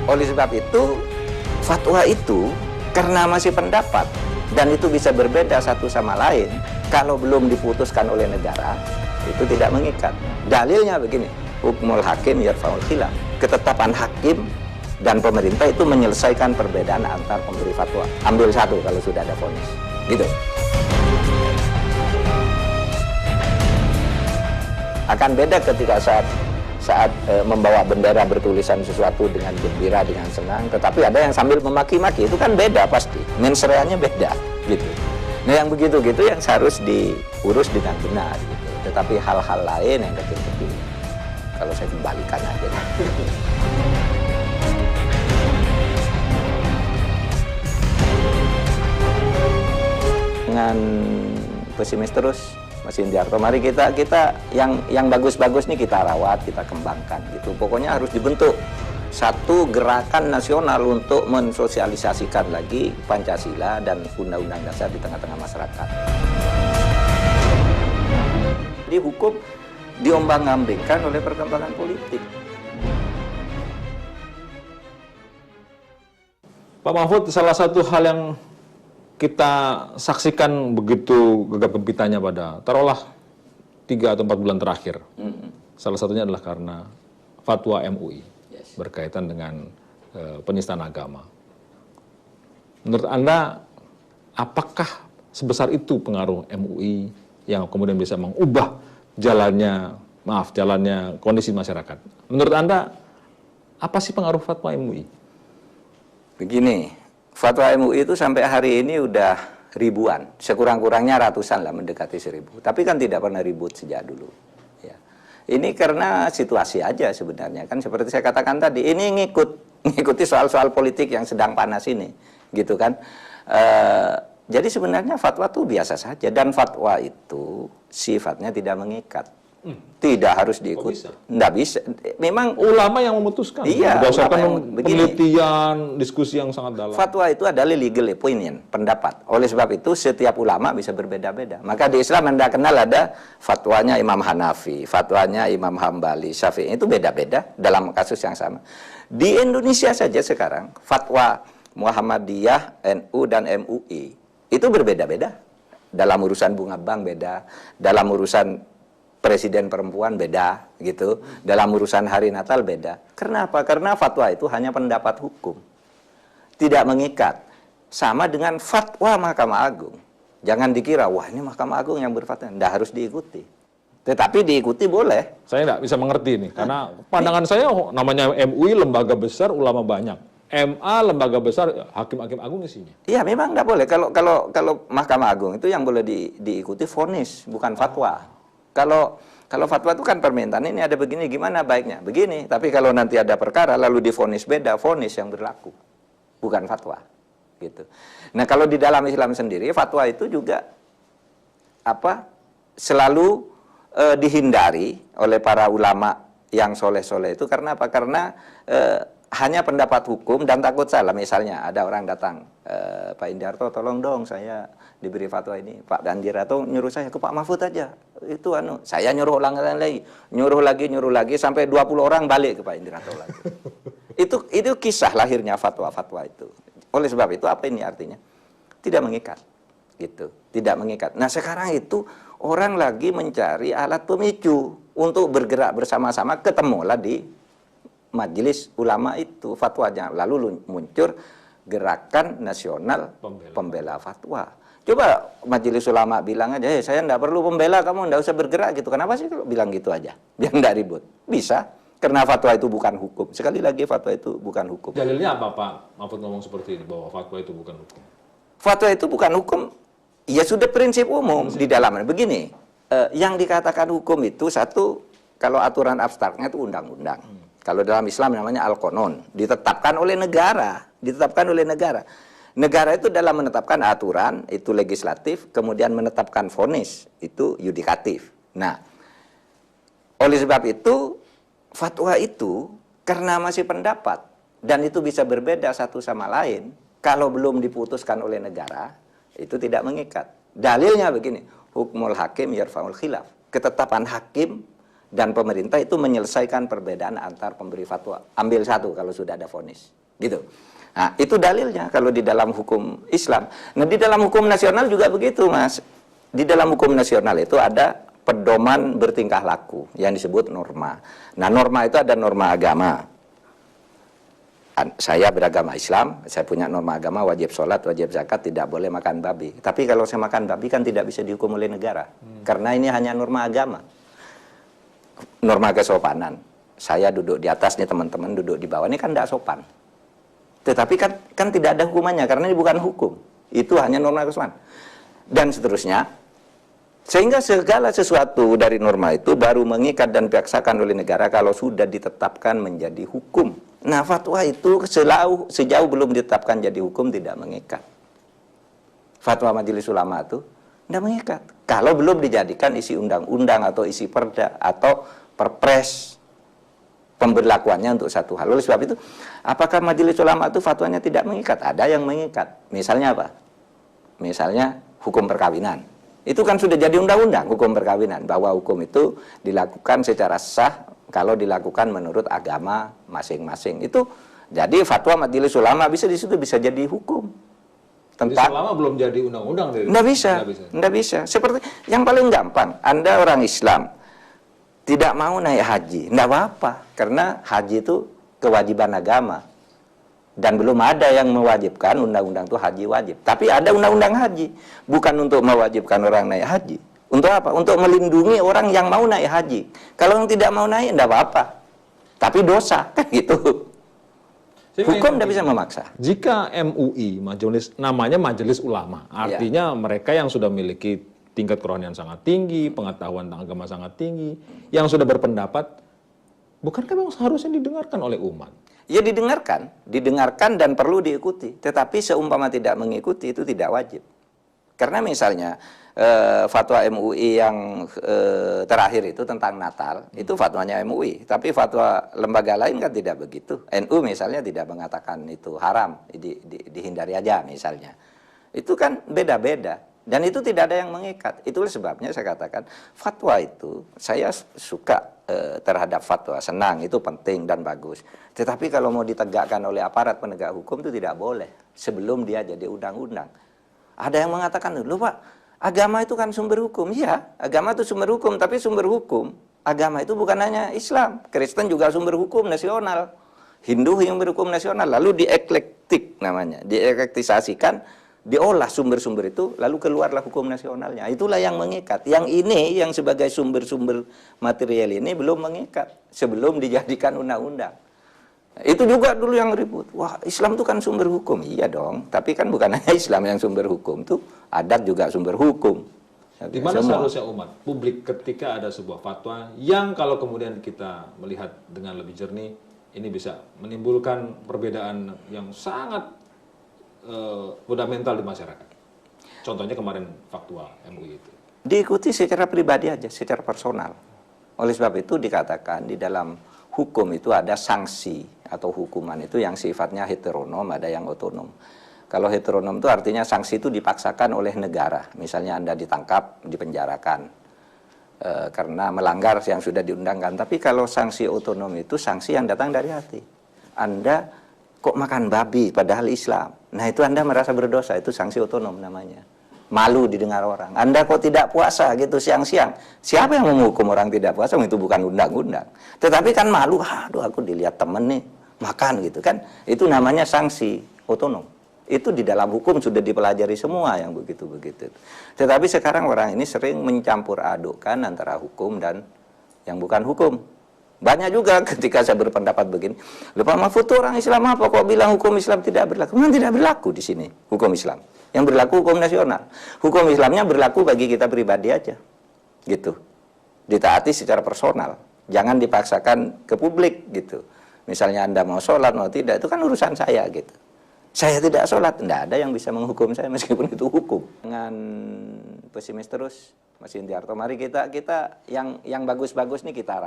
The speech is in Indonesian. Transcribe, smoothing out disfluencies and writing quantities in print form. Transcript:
Oleh sebab itu, fatwa itu karena masih pendapat dan itu bisa berbeda satu sama lain, kalau belum diputuskan oleh negara, itu tidak mengikat. Dalilnya begini, hukmul hakim yarfa'ul khilaf. Ketetapan hakim dan pemerintah itu menyelesaikan perbedaan antar pemberi fatwa. Ambil satu kalau sudah ada vonis. Gitu. Akan beda ketika saat membawa bendera bertulisan sesuatu dengan gembira, dengan senang, tetapi ada yang sambil memaki-maki, itu kan beda pasti, mensreanya beda gitu. Nah yang begitu-gitu yang harus diurus dengan benar gitu. Tetapi hal-hal lain yang kecil-kecil, kalau saya kembalikan aja. Dengan pesimis terus, Mas Indiarto, mari kita yang bagus-bagus nih kita rawat, kita kembangkan gitu. Pokoknya harus dibentuk satu gerakan nasional untuk mensosialisasikan lagi Pancasila dan Undang-Undang Dasar di tengah-tengah masyarakat. Jadi hukum diombang-ambingkan oleh perkembangan politik. Pak Mahfud, salah satu hal yang kita saksikan begitu gegap gempitanya pada taruhlah 3 atau 4 bulan terakhir. Salah satunya adalah karena fatwa MUI berkaitan dengan penistaan agama. Menurut Anda, apakah sebesar itu pengaruh MUI yang kemudian bisa mengubah jalannya kondisi masyarakat? Menurut Anda, apa sih pengaruh fatwa MUI? Begini, fatwa MUI itu sampai hari ini udah ribuan, sekurang-kurangnya ratusan lah, mendekati 1000. Tapi kan tidak pernah ribut sejak dulu. Ya. Ini karena situasi aja sebenarnya, kan seperti saya katakan tadi, ini ngikuti soal-soal politik yang sedang panas ini, gitu kan. Jadi sebenarnya fatwa itu biasa saja, dan fatwa itu sifatnya tidak mengikat. Tidak harus diikuti. Tidak bisa. Memang ulama yang memutuskan. Iya, berdasarkan penelitian, diskusi yang sangat dalam. Fatwa itu adalah legal opinion, pendapat. Oleh sebab itu setiap ulama bisa berbeda-beda. Maka di Islam Anda kenal ada fatwanya Imam Hanafi, fatwanya Imam Hambali, Syafi'i, itu beda-beda dalam kasus yang sama. Di Indonesia saja sekarang fatwa Muhammadiyah, NU dan MUI itu berbeda-beda. Dalam urusan bunga bank beda, dalam urusan presiden perempuan beda gitu, dalam urusan hari Natal beda. Kenapa? Karena fatwa itu hanya pendapat hukum, tidak mengikat. Sama dengan fatwa Mahkamah Agung. Jangan dikira wah ini Mahkamah Agung yang berfatwa, tidak harus diikuti. Tetapi diikuti boleh. Saya tidak bisa mengerti nih, karena pandangan saya namanya MUI lembaga besar, ulama banyak. MA lembaga besar, hakim-hakim agung isinya. Iya, memang tidak boleh. Kalau Mahkamah Agung itu yang boleh diikuti vonis, bukan fatwa. Kalau fatwa itu kan permintaan, ini ada begini, gimana baiknya? Begini. Tapi kalau nanti ada perkara lalu divonis beda, vonis yang berlaku, bukan fatwa. Gitu. Nah, kalau di dalam Islam sendiri, fatwa itu juga selalu dihindari oleh para ulama yang soleh-soleh itu. Karena apa? Karena hanya pendapat hukum dan takut salah. Misalnya ada orang datang, Pak Indiarto tolong dong saya diberi fatwa ini. Pak Indiarto nyuruh saya ke Pak Mahfud aja. Itu saya nyuruh lagi, nyuruh lagi sampai 20 orang balik ke Pak Indiarto lagi. Itu kisah lahirnya fatwa-fatwa itu. Oleh sebab itu apa ini artinya? Tidak mengikat. Gitu. Tidak mengikat. Nah, sekarang itu orang lagi mencari alat pemicu untuk bergerak bersama-sama, ketemulah di majelis ulama itu fatwanya. Lalu muncul Gerakan Nasional Pembela Fatwa. Coba majelis ulama bilang aja, saya tidak perlu pembela, kamu tidak usah bergerak gitu. Kenapa sih kalau bilang gitu aja? Biar tidak ribut. Bisa, karena fatwa itu bukan hukum. Sekali lagi fatwa itu bukan hukum. Dalilnya apa Pak Mahfud ngomong seperti ini, bahwa fatwa itu bukan hukum? Fatwa itu bukan hukum, ya sudah prinsip umum di dalamnya. Begini, yang dikatakan hukum itu satu, kalau aturan abstraknya itu undang-undang. Kalau dalam Islam namanya al-qanun, ditetapkan oleh negara, Negara itu dalam menetapkan aturan, itu legislatif, kemudian menetapkan vonis, itu yudikatif. Nah, oleh sebab itu, fatwa itu karena masih pendapat, dan itu bisa berbeda satu sama lain, kalau belum diputuskan oleh negara, itu tidak mengikat. Dalilnya begini, hukmul hakim yarfa'ul khilaf. Ketetapan hakim dan pemerintah itu menyelesaikan perbedaan antar pemberi fatwa. Ambil satu kalau sudah ada vonis. Gitu. Nah, itu dalilnya kalau di dalam hukum Islam. Nah, di dalam hukum nasional juga begitu, Mas. Di dalam hukum nasional itu ada pedoman bertingkah laku yang disebut norma. Nah, norma itu ada norma agama. Saya beragama Islam, saya punya norma agama, wajib sholat, wajib zakat, tidak boleh makan babi. Tapi kalau saya makan babi kan tidak bisa dihukum oleh negara. Karena ini hanya norma agama. Norma kesopanan. Saya duduk di atas nih, teman-teman duduk di bawah, ini kan tidak sopan. Tetapi kan tidak ada hukumannya, karena ini bukan hukum. Itu hanya norma kesopanan. Dan seterusnya. Sehingga segala sesuatu dari norma itu baru mengikat dan dibiasakan oleh negara kalau sudah ditetapkan menjadi hukum. Nah, fatwa itu sejauh belum ditetapkan jadi hukum tidak mengikat. Fatwa Majelis Ulama itu tidak mengikat. Kalau belum dijadikan isi undang-undang atau isi perda atau perpres pemberlakuannya untuk satu hal. Oleh sebab itu, apakah Majelis Ulama itu fatwanya tidak mengikat? Ada yang mengikat. Misalnya apa? Misalnya hukum perkawinan. Itu kan sudah jadi undang-undang hukum perkawinan, bahwa hukum itu dilakukan secara sah kalau dilakukan menurut agama masing-masing. Itu jadi fatwa Majelis Ulama bisa di situ bisa jadi hukum. Majelis Ulama belum jadi undang-undang. Nggak bisa. Seperti yang paling gampang, Anda orang Islam tidak mau naik haji, nggak apa-apa, karena haji itu kewajiban agama. Dan belum ada yang mewajibkan undang-undang itu haji wajib. Tapi ada undang-undang haji. Bukan untuk mewajibkan orang naik haji. Untuk apa? Untuk melindungi orang yang mau naik haji. Kalau yang tidak mau naik, tidak apa-apa. Tapi dosa, kan gitu. Hukum tidak bisa memaksa. Jika MUI, namanya Majelis Ulama, artinya mereka yang sudah memiliki tingkat kerohanian sangat tinggi, pengetahuan tentang agama sangat tinggi, yang sudah berpendapat, bukankah memang seharusnya didengarkan oleh umat? Ya didengarkan dan perlu diikuti. Tetapi seumpama tidak mengikuti itu tidak wajib. Karena misalnya fatwa MUI yang terakhir itu tentang Natal, itu fatwanya MUI. Tapi fatwa lembaga lain kan tidak begitu. NU misalnya tidak mengatakan itu haram, dihindari aja misalnya. Itu kan beda-beda. Dan itu tidak ada yang mengikat. Itulah sebabnya saya katakan fatwa itu saya suka terhadap fatwa, senang, itu penting dan bagus. Tetapi kalau mau ditegakkan oleh aparat penegak hukum itu tidak boleh sebelum dia jadi undang-undang. Ada yang mengatakan, loh Pak, agama itu kan sumber hukum. Iya, agama itu sumber hukum, tapi sumber hukum agama itu bukan hanya Islam. Kristen juga sumber hukum nasional. Hindu yang berhukum nasional, lalu dieklektik namanya, dieklektisasikan, diolah sumber-sumber itu, lalu keluarlah hukum nasionalnya. Itulah yang mengikat. Yang ini, yang sebagai sumber-sumber material ini belum mengikat sebelum dijadikan undang-undang. Itu juga dulu yang ribut. Wah, Islam itu kan sumber hukum. Iya dong, tapi kan bukan hanya Islam yang sumber hukum, tuh adat juga sumber hukum. Di mana seharusnya umat, publik ketika ada sebuah fatwa yang kalau kemudian kita melihat dengan lebih jernih, ini bisa menimbulkan perbedaan yang sangat fundamental di masyarakat. Contohnya kemarin fatwa MUI itu. Diikuti secara pribadi aja, secara personal. Oleh sebab itu dikatakan di dalam hukum itu ada sanksi atau hukuman itu yang sifatnya heteronom, ada yang otonom. Kalau heteronom itu artinya sanksi itu dipaksakan oleh negara. Misalnya Anda ditangkap, dipenjarakan karena melanggar yang sudah diundangkan. Tapi kalau sanksi otonom itu sanksi yang datang dari hati. Anda kok makan babi padahal Islam. Nah itu Anda merasa berdosa, itu sanksi otonom namanya. Malu didengar orang. Anda kok tidak puasa gitu siang-siang. Siapa yang menghukum orang tidak puasa? Itu bukan undang-undang. Tetapi kan malu, aduh aku dilihat temen nih makan gitu kan. Itu namanya sanksi otonom. Itu di dalam hukum sudah dipelajari semua yang begitu-begitu. Tetapi sekarang orang ini sering mencampur adukkan antara hukum dan yang bukan hukum. Banyak juga ketika saya berpendapat begini, lupa Mahfud itu orang Islam apa kok bilang hukum Islam tidak berlaku? Memang tidak berlaku di sini hukum Islam. Yang berlaku hukum nasional. Hukum Islamnya berlaku bagi kita pribadi aja. Gitu. Ditaati secara personal. Jangan dipaksakan ke publik gitu. Misalnya Anda mau sholat mau tidak, itu kan urusan saya gitu. Saya tidak sholat, tidak ada yang bisa menghukum saya meskipun itu hukum. Jangan pesimis terus, Mas Indiarto. Mari kita yang bagus-bagus nih kita